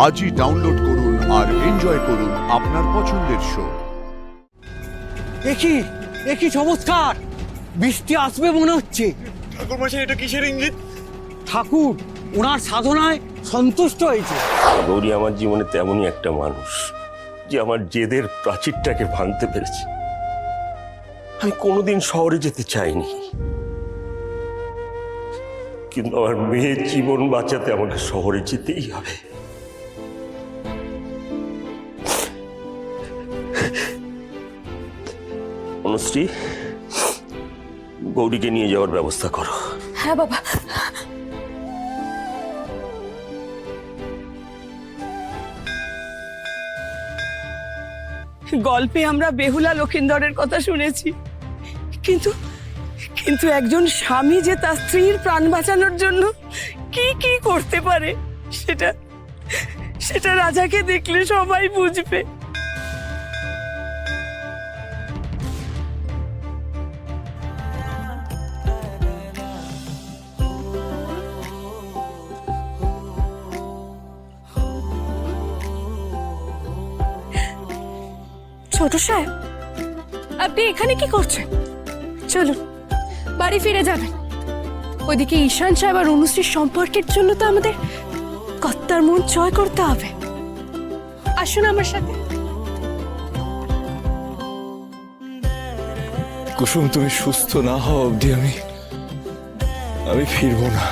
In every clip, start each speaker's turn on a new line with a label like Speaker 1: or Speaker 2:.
Speaker 1: আজই ডাউনলোড করুন আর এনজয় করুন আপনার পছন্দের শো।
Speaker 2: একই চমৎকার! বৃষ্টি আসবে মনে হচ্ছে।
Speaker 3: ঠাকুর মশাই, এটা কিসের ইঙ্গিত?
Speaker 2: ঠাকুর ওনার সাধনায় সন্তুষ্ট হয়েছে।
Speaker 4: গৌরী আমার জীবনে তেমনই একটা মানুষ যে আমার জেদের প্রাচীরটাকে ভাঙতে পেরেছে। আমি কোনোদিন শহরে যেতে চাইনি, কিন্তু আমার মেয়ের জীবন বাঁচাতে আমাকে শহরে যেতেই হবে। অনুশ্রী, গৌরীকে নিয়ে যাওয়ার ব্যবস্থা করো।
Speaker 5: হ্যাঁ বাবা।
Speaker 6: গল্পে আমরা বেহুলা লক্ষিন্দরের কথা শুনেছি, কিন্তু কিন্তু একজন স্বামী যে তার স্ত্রীর প্রাণ বাঁচানোর জন্য কি কি করতে পারে সেটা সেটা রাজাকে দেখলে সবাই বুঝবে।
Speaker 5: ছোট সাহেব, আপনি এখানে কি করছেন? চলুন, বাড়ি ফিরে যাবেন। ওইদিকে ঈশান সাহেব আর অনুশ্রীর সম্পর্কের জন্য তো আমাদের কর্তার মন জয় করতে হবে। আসুন আমার সাথে।
Speaker 3: কুসুম, তুমি সুস্থ না হওয়া অবধি আমি ফিরবো না।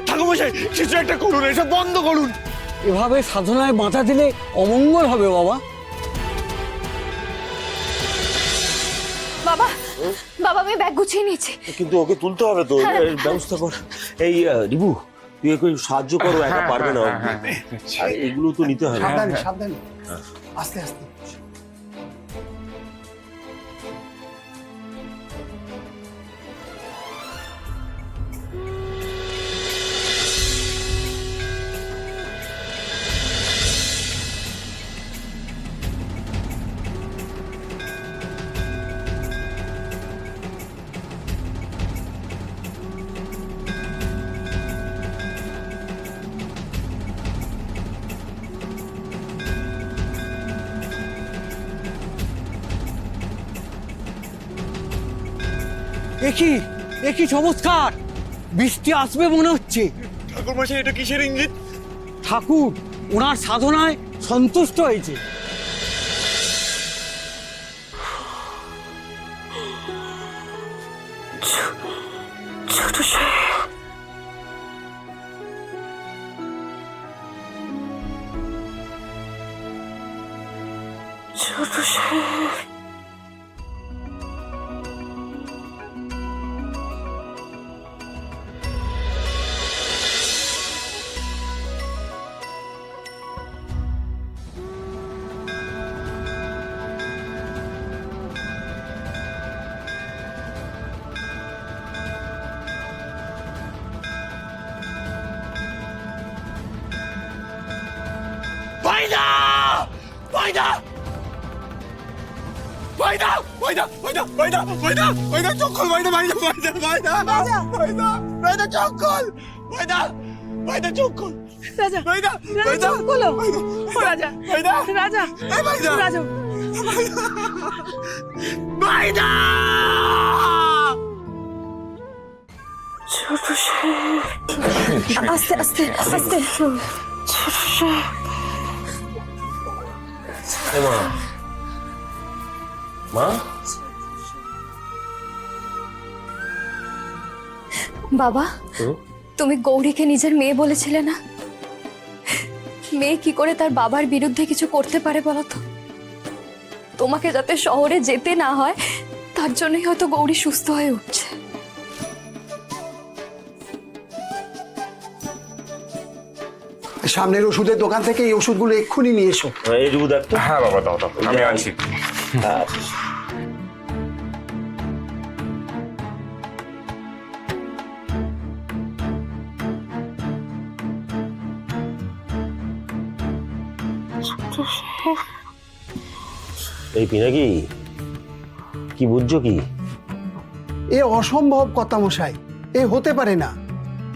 Speaker 3: ঠাকুরমশাই, কিছু একটা করুন, এসব বন্ধ করুন।
Speaker 2: এভাবে সাধনায় বাধা দিলে অমঙ্গল হবে বাবা।
Speaker 5: বাবা, বাবা আমি ব্যাগ গুছিয়ে নিয়েছি।
Speaker 4: কিন্তু ওকে তুলতে হবে তো, ব্যবস্থা কর। এই রিবু, তুই একটু সাহায্য করো, একা পারবে না। আর এগুলো তো নিতে হবে।
Speaker 2: সাবধানে আস্তে আস্তে। একই চমৎকার! বৃষ্টি আসবে মনে হচ্ছে।
Speaker 3: ঠাকুর মশাই, এটা কিসের ইঙ্গিত?
Speaker 2: ঠাকুর ওনার সাধনায় সন্তুষ্ট হয়েছে।
Speaker 5: ছোট সাহেব, ছোট সাহেব,
Speaker 3: চোখ খোল, চোখ খোল।
Speaker 6: রাজা, রাজা, চোখ খোলো। ও রাজা, রাজা, রাজা।
Speaker 5: ছোট সাহেব, আস্তে আস্তে আস্তে। ছোট সাহেব,
Speaker 4: মা,
Speaker 5: বাবা, তুমি গৌরীকে নিজের মেয়ে বলেছিলে না? মেয়ে কি করে তার বাবার বিরুদ্ধে কিছু করতে পারে বলো তো? তোমাকে যাতে শহরে যেতে না হয় তার জন্যই হয়তো গৌরী সুস্থ হয়ে উঠছে।
Speaker 7: সামনের ওষুধের দোকান থেকে এই ওষুধগুলো এক্ষুনি নিয়ে এসো।
Speaker 4: এই রিবু দেখ তো।
Speaker 3: হ্যাঁ বাবা, দাও, আমি আছি।
Speaker 4: এই পিনাকি, কি বুঝছো কি?
Speaker 7: এ অসম্ভব কথা মশাই, এ হতে পারে না।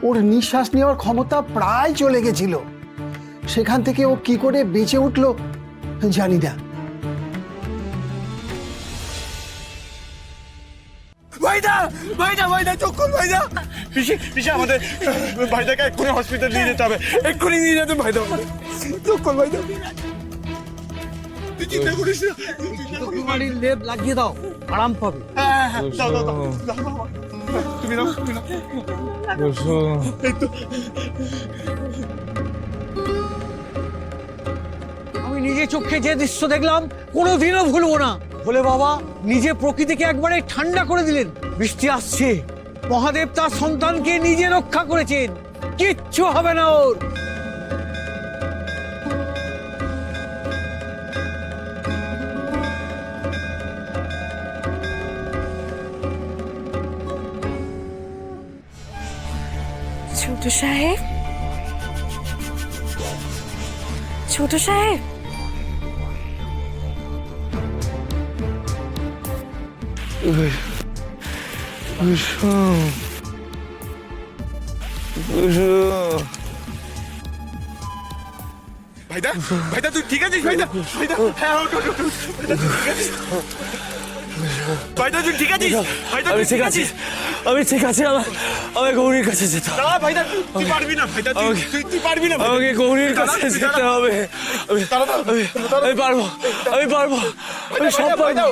Speaker 7: ওর নিঃশ্বাস নেওয়ার ক্ষমতা প্রায় চলে গেছিল, সেখান থেকে ও কি করে বেঁচে উঠলো জানি না।
Speaker 3: ভাইদা ভাইদা ভাইদা চোখ খুল ভাইদা। পিসি পিসি আমাদের ভাইদাকে এক্ষুনি হসপিটাল নিয়ে যেতে হবে, এক্ষুনি নিয়ে যেতে ভাইদা। চোখ খুল ভাইদা। তুই চিন্তা করিস না,
Speaker 2: তোমারই লেপ লাগিয়ে দাও, আরাম পাবে।
Speaker 3: দাও দাও দাও দাও। তুমি নাও তুমি নাও। এই তো
Speaker 2: আমি নিজে চোখে যে দৃশ্য দেখলাম কোনোদিনও ভুলবো না। বলে বাবা নিজে প্রকৃতিকে একবারে ঠান্ডা করে দিলেন। বৃষ্টি আসছে, মহাদেব তার সন্তানকে নিজে রক্ষা করেছেন, কিচ্ছু হবে না ওর।
Speaker 5: ছোট সাহেব, ছোট সাহেব,
Speaker 3: ভাইদা ভাইদা তুই ঠিক আছিস ভাইদা? ভাইদা হ্যাঁ ওঠ ওঠ ওঠ। ভাইদা তুই ঠিক আছিস? ভাইদা
Speaker 8: আমি
Speaker 3: তুই
Speaker 8: ঠিক আছি, আমি ঠিক আছি। আমি গৌরীর কাছে যেতে হবে।
Speaker 3: না ভাইদা তুই পারবি না ভাইদা, তুই পারবি না।
Speaker 8: আমাকে গৌরীর কাছে যেতে হবে। আমি পারবো, আমি পারবো, আমি সব পারবো,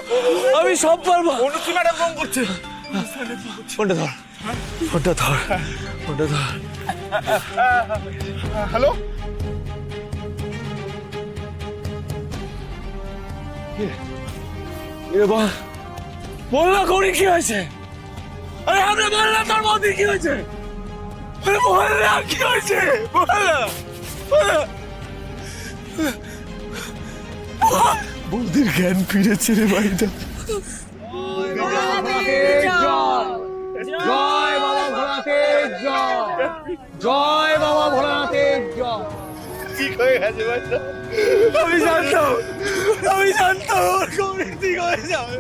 Speaker 8: আমি সব পারবো।
Speaker 3: অনুশ্রী ম্যাডাম ফোন করছে।
Speaker 8: ফোনটা ধর, ফোনটা ধর, ফোনটা ধর।
Speaker 3: হ্যালো
Speaker 8: বল না গৌরী কি হয়েছে? আরে আমরা বল না তোর মধ্যে কি হয়েছে? আরে বল না কি হয়েছে? বল না, বল না। বৌদির জ্ঞান ফিরেছে রে ভাইটা।
Speaker 2: জয় বাবা ভোলানাথের জয়, জয় বাবা ভোলানাথের জয়।
Speaker 3: ঠিক হয়ে গেছে ভাইদা।
Speaker 8: আমি জানতাম, আমি জানতাম ওর গৌরী ঠিক হয়ে যাবে।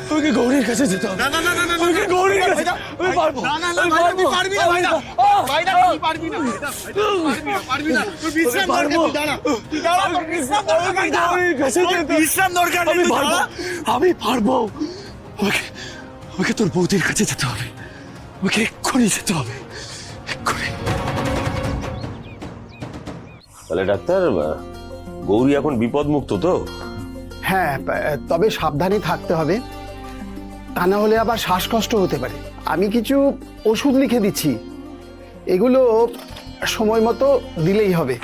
Speaker 8: আমাকে গৌরীর কাছে যেতে হবে।
Speaker 3: না না না না না,
Speaker 8: আমাকে গৌরীর কাছে, আমি পারবো।
Speaker 3: না না না ভাইদা তুই পারবি না ভাইদা। ভাইদা তুই পারবি না ভাইদা, পারবি না। তুই বিশ্রাম দরকার, তুই দাঁড়া, তুই দাঁড়া, তোর বিশ্রাম দরকার ভাইদা।
Speaker 8: গৌরীর কাছে যেতে
Speaker 3: বিশ্রাম দরকার,
Speaker 8: আমি
Speaker 3: তুই
Speaker 8: পারবো,
Speaker 3: দাঁড়া।
Speaker 8: আমি পারবো। আমাকে আমাকে তোর বৌদির কাছে যেতে হবে, আমাকে এক্ষুনি যেতে হবে, এক্ষুনি।
Speaker 4: তাহলে ডাক্তার, গৌরী এখন বিপদমুক্ত তো?
Speaker 7: হ্যাঁ, তবে সাবধানে থাকতে হবে, তা না হলে আবার শ্বাসকষ্ট হতে পারে। আমি কিছু ওষুধ লিখে দিচ্ছি, এগুলো সময় মতো দিলেই হবে।